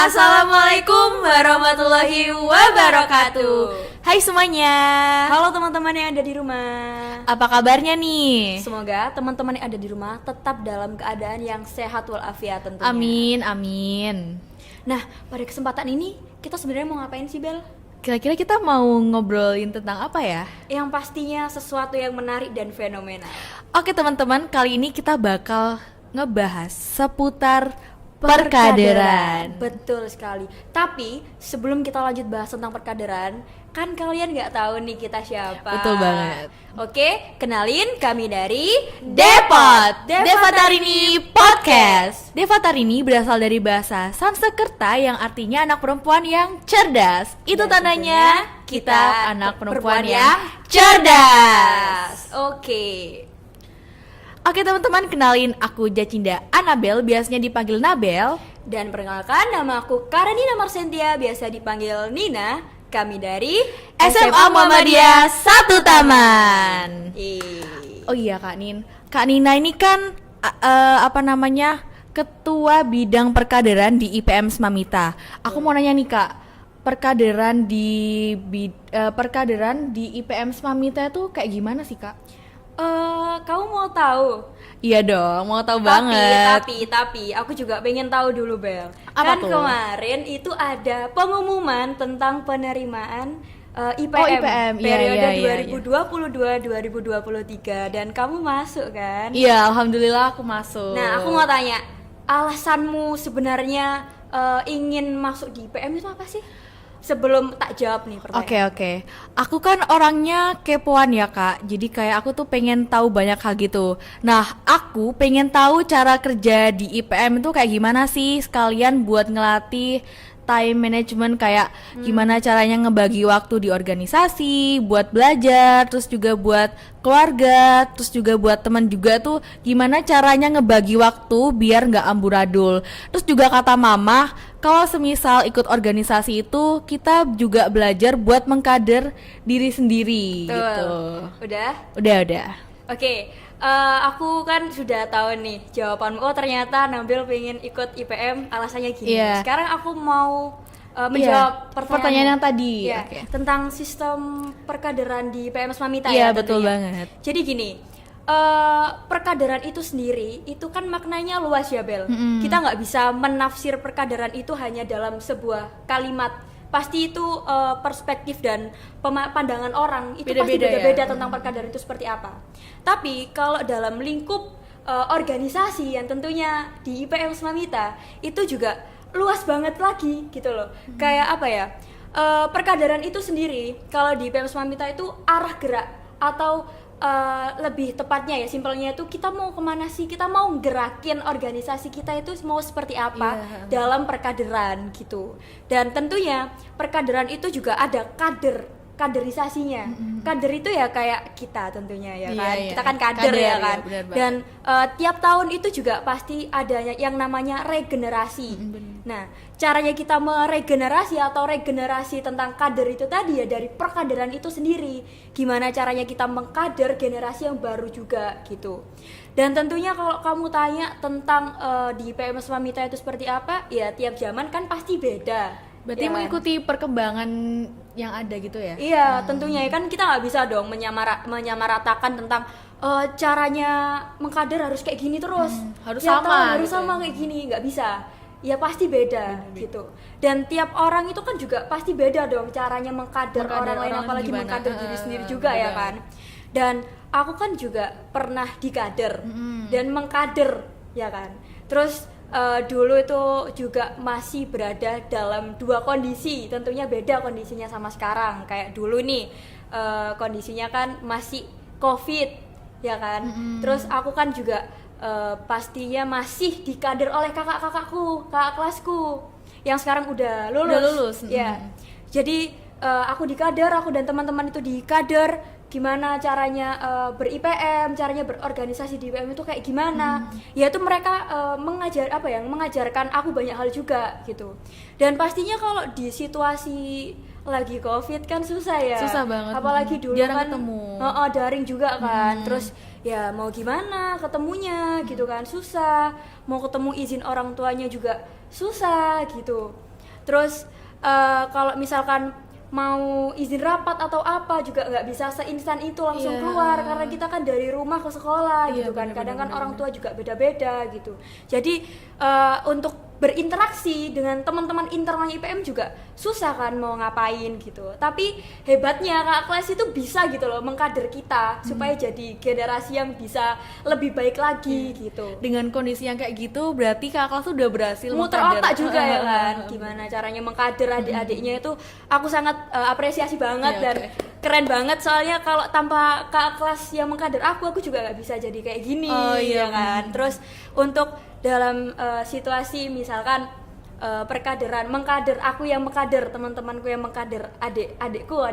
Assalamualaikum warahmatullahi wabarakatuh. Hai semuanya. Halo teman-teman yang ada di rumah. Apa kabarnya nih? Semoga teman-teman yang ada di rumah tetap dalam keadaan yang sehat walafiat tentunya. Amin, amin. Nah, pada kesempatan ini kita sebenarnya mau ngapain sih, Bel? Kira-kira kita mau ngobrolin tentang apa ya? Yang pastinya sesuatu yang menarik dan fenomenal. Oke teman-teman, kali ini kita bakal ngebahas seputar perkaderan. Betul sekali. Tapi sebelum kita lanjut bahas tentang perkaderan, kan kalian nggak tahu nih kita siapa. Betul banget. Oke, kenalin kami dari Depot Devatarini Podcast. Devatarini berasal dari bahasa Sanskerta yang artinya anak perempuan yang cerdas. Itu Dan tandanya tentunya kita anak perempuan yang cerdas. Oke teman-teman, kenalin aku Jacinda Anabel, biasanya dipanggil Nabel. Dan perkenalkan, nama aku Karenina Marsentia, biasa dipanggil Nina. Kami dari SMA Muhammadiyah 1 Taman. Ih. Oh iya Kak Nin, Kak Nina ini kan ketua bidang perkaderan di IPM Smamita. Aku mau nanya nih Kak, perkaderan di IPM Smamita itu kayak gimana sih Kak? Kamu mau tahu? Iya dong, mau tahu banget. Tapi aku juga pengen tahu dulu, Bel. Apa kan tuh? kemarin itu ada pengumuman tentang penerimaan IPM, Oh, IPM. Iya, periode iya, iya. 2022-2023 dan kamu masuk kan? Iya, alhamdulillah aku masuk. Nah, aku mau tanya, alasanmu sebenarnya ingin masuk di IPM itu apa sih? Sebelum tak jawab nih pertanyaan. Oke. Aku kan orangnya kepoan ya Kak. Jadi kayak aku tuh pengen tahu banyak hal gitu. Nah, aku pengen tahu cara kerja di IPM itu kayak gimana sih, sekalian buat ngelatih time management, kayak gimana caranya ngebagi waktu di organisasi, buat belajar, terus juga buat keluarga, terus juga buat teman juga tuh gimana caranya ngebagi waktu biar nggak amburadul. Terus juga kata mama, kalau semisal ikut organisasi itu kita juga belajar buat mengkader diri sendiri. Betul. Gitu. Udah? Udah. Oke, aku kan sudah tahu nih jawabanmu. Oh, ternyata Nabil pengen ikut IPM, alasannya gini. Iya. Sekarang aku mau menjawab pertanyaan yang tadi. Ya, Oke. tentang sistem perkaderan di IPM Smamita Iya, ya. betul tentunya. banget. Jadi gini, perkaderan itu sendiri itu kan maknanya luas ya, Bel. Kita nggak bisa menafsir perkaderan itu hanya dalam sebuah kalimat. Pasti itu perspektif dan pandangan orang itu pasti Beda-beda beda-beda ya. tentang perkaderan itu seperti apa. Tapi kalau dalam lingkup organisasi yang tentunya di IPM Smamita itu juga luas banget lagi gitu loh. Kayak apa ya? Perkaderan itu sendiri kalau di IPM Smamita itu arah gerak atau lebih tepatnya ya simpelnya itu kita mau kemana sih, kita mau gerakin organisasi kita itu mau seperti apa dalam perkaderan gitu. Dan tentunya perkaderan itu juga ada kaderisasinya. Kader itu ya kayak kita tentunya ya kan. Iya. Kita kan kader ya kan. Benar banget. Dan tiap tahun itu juga pasti ada yang namanya regenerasi. Nah, caranya kita meregenerasi atau regenerasi tentang kader itu tadi ya dari perkaderan itu sendiri. Gimana caranya kita mengkader generasi yang baru juga gitu. Dan tentunya kalau kamu tanya tentang di IPM Smamita itu seperti apa, ya tiap zaman kan pasti beda. Berarti Ya kan? mengikuti perkembangan yang ada gitu ya? Iya, tentunya kan kita nggak bisa dong menyamaratakan tentang caranya mengkader harus kayak gini terus. Harus Ya, sama harus gitu sama kayak gini, nggak bisa. Ya pasti beda gitu. Dan tiap orang itu kan juga pasti beda dong caranya mengkader orang lain, orang apalagi gimana? mengkader diri sendiri juga ya benar. kan. Dan aku kan juga pernah dikader dan mengkader ya kan. Terus dulu itu juga masih berada dalam dua kondisi, tentunya beda kondisinya sama sekarang. Kayak dulu nih kondisinya kan masih COVID ya kan. Terus aku kan juga pastinya masih dikader oleh kakak kelasku yang sekarang udah lulus. Ya. Jadi aku dikader, aku dan teman-teman itu dikader. Gimana caranya ber-IPM, caranya berorganisasi di IPM itu kayak gimana. Yaitu mereka mengajarkan aku banyak hal juga gitu. Dan pastinya kalau di situasi lagi COVID kan susah ya. Susah banget. Apalagi dulu jarang kan ketemu. Daring juga kan. Terus ya mau gimana ketemunya gitu kan susah. Mau ketemu izin orang tuanya juga susah gitu. Terus kalau misalkan mau izin rapat atau apa juga nggak bisa seinstan itu langsung keluar, karena kita kan dari rumah ke sekolah gitu kan. Kadang kan orang tua juga beda-beda gitu. Jadi untuk berinteraksi dengan teman-teman internal IPM juga susah kan mau ngapain gitu. Tapi hebatnya kakak kelas itu bisa gitu loh mengkader kita supaya jadi generasi yang bisa lebih baik lagi gitu. Dengan kondisi yang kayak gitu berarti kakak kelas tuh udah berhasil muter mengkader. otak juga ya kan, gimana caranya mengkader adik-adiknya itu aku sangat apresiasi banget dan keren banget. Soalnya kalau tanpa kakak kelas yang mengkader aku juga nggak bisa jadi kayak gini ya kan. Terus untuk dalam situasi misalkan perkaderan, mengkader aku yang mengkader, teman-temanku yang mengkader adik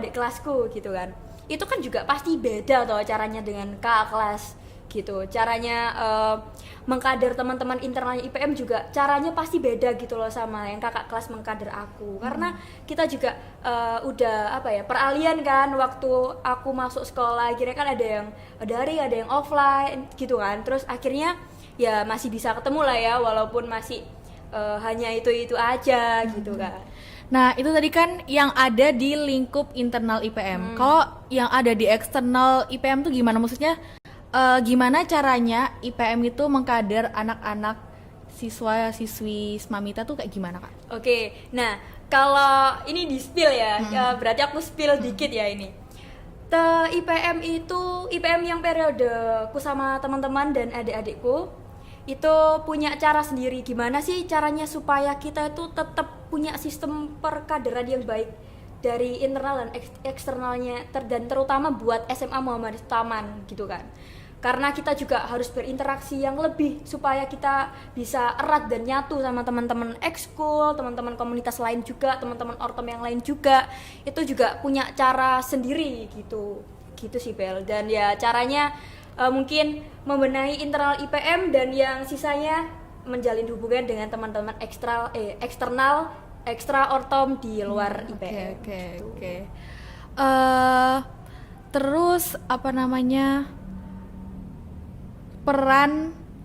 kelasku gitu kan, itu kan juga pasti beda toh caranya dengan kakak kelas gitu. Caranya mengkader teman-teman internal IPM juga caranya pasti beda gitu loh sama yang kakak kelas mengkader aku. Karena kita juga udah peralihan kan, waktu aku masuk sekolah akhirnya kan ada yang daring, ada yang offline gitu kan. Terus akhirnya ya masih bisa ketemu lah ya, walaupun masih hanya itu aja gitu kan. Nah, itu tadi kan yang ada di lingkup internal IPM. Kalau yang ada di eksternal IPM tuh gimana? Maksudnya gimana caranya IPM itu mengkader anak-anak siswa-siswi Smamita tuh kayak gimana, Kak? Oke, nah kalau ini di spill ya, berarti aku spill dikit ya ini. IPM yang periodeku sama teman-teman dan adik-adikku itu punya cara sendiri, gimana sih caranya supaya kita itu tetap punya sistem perkaderan yang baik dari internal dan eksternalnya, dan terutama buat SMA Muhammad Taman gitu kan. Karena kita juga harus berinteraksi yang lebih supaya kita bisa erat dan nyatu sama teman-teman ekskul, teman-teman komunitas lain juga, teman-teman ortom yang lain juga. Itu juga punya cara sendiri gitu sih Bel. Dan ya caranya mungkin membenahi internal IPM dan yang sisanya menjalin hubungan dengan teman-teman eksternal ekstra ortom di luar IPM. Oke. Terus apa namanya,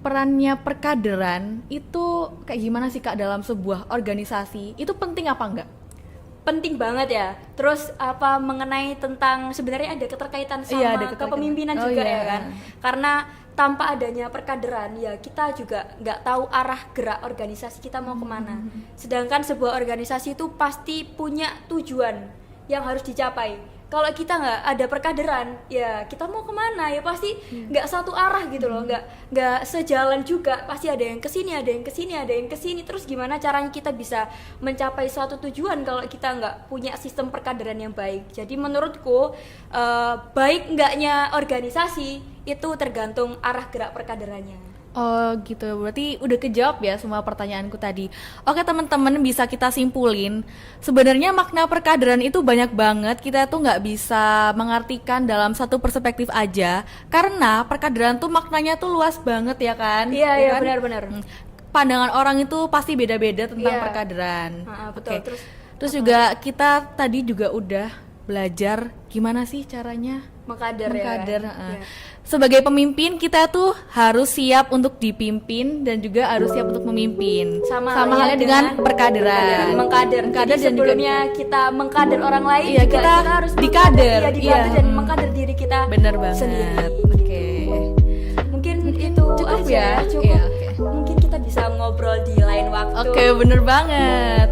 perannya perkaderan itu kayak gimana sih Kak dalam sebuah organisasi? Itu penting apa enggak? Penting banget ya. Terus mengenai tentang sebenarnya ada keterkaitan sama kepemimpinan juga ya kan. Karena tanpa adanya perkaderan ya kita juga nggak tahu arah gerak organisasi kita mau kemana. Sedangkan sebuah organisasi itu pasti punya tujuan yang harus dicapai. Kalau kita nggak ada perkaderan, ya kita mau kemana ya pasti nggak satu arah gitu loh, nggak sejalan juga, pasti ada yang kesini, ada yang kesini, ada yang kesini. Terus gimana caranya kita bisa mencapai suatu tujuan kalau kita nggak punya sistem perkaderan yang baik? Jadi menurutku baik nggaknya organisasi itu tergantung arah gerak perkaderannya. Oh gitu, berarti udah kejawab ya semua pertanyaanku tadi. Oke teman-teman, bisa kita simpulin sebenarnya makna perkaderan itu banyak banget. Kita tuh nggak bisa mengartikan dalam satu perspektif aja, karena perkaderan tuh maknanya tuh luas banget ya kan. Iya kan? Benar-benar. Pandangan orang itu pasti beda-beda tentang perkaderan. Betul. Terus juga kita tadi juga udah belajar gimana sih caranya mengkader. Ya. Sebagai pemimpin kita tuh harus siap untuk dipimpin dan juga harus siap untuk memimpin. Sama halnya dengan perkaderan. Mengkader dan sebelumnya juga kita mengkader orang lain, iya, kita harus dikader. Dan mengkader diri kita. Bener banget. Sendiri. Oke. Mungkin itu cukup aja ya. Cukup. Iya, Mungkin kita bisa ngobrol di lain waktu. Oke, bener banget.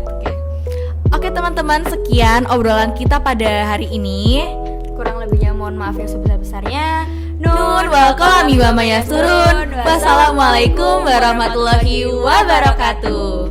Oke teman-teman, sekian obrolan kita pada hari ini. Kurang lebihnya mohon maaf yang sebesar-besarnya. Nun wal qalami wa ma yasturun. Wassalamualaikum warahmatullahi wabarakatuh.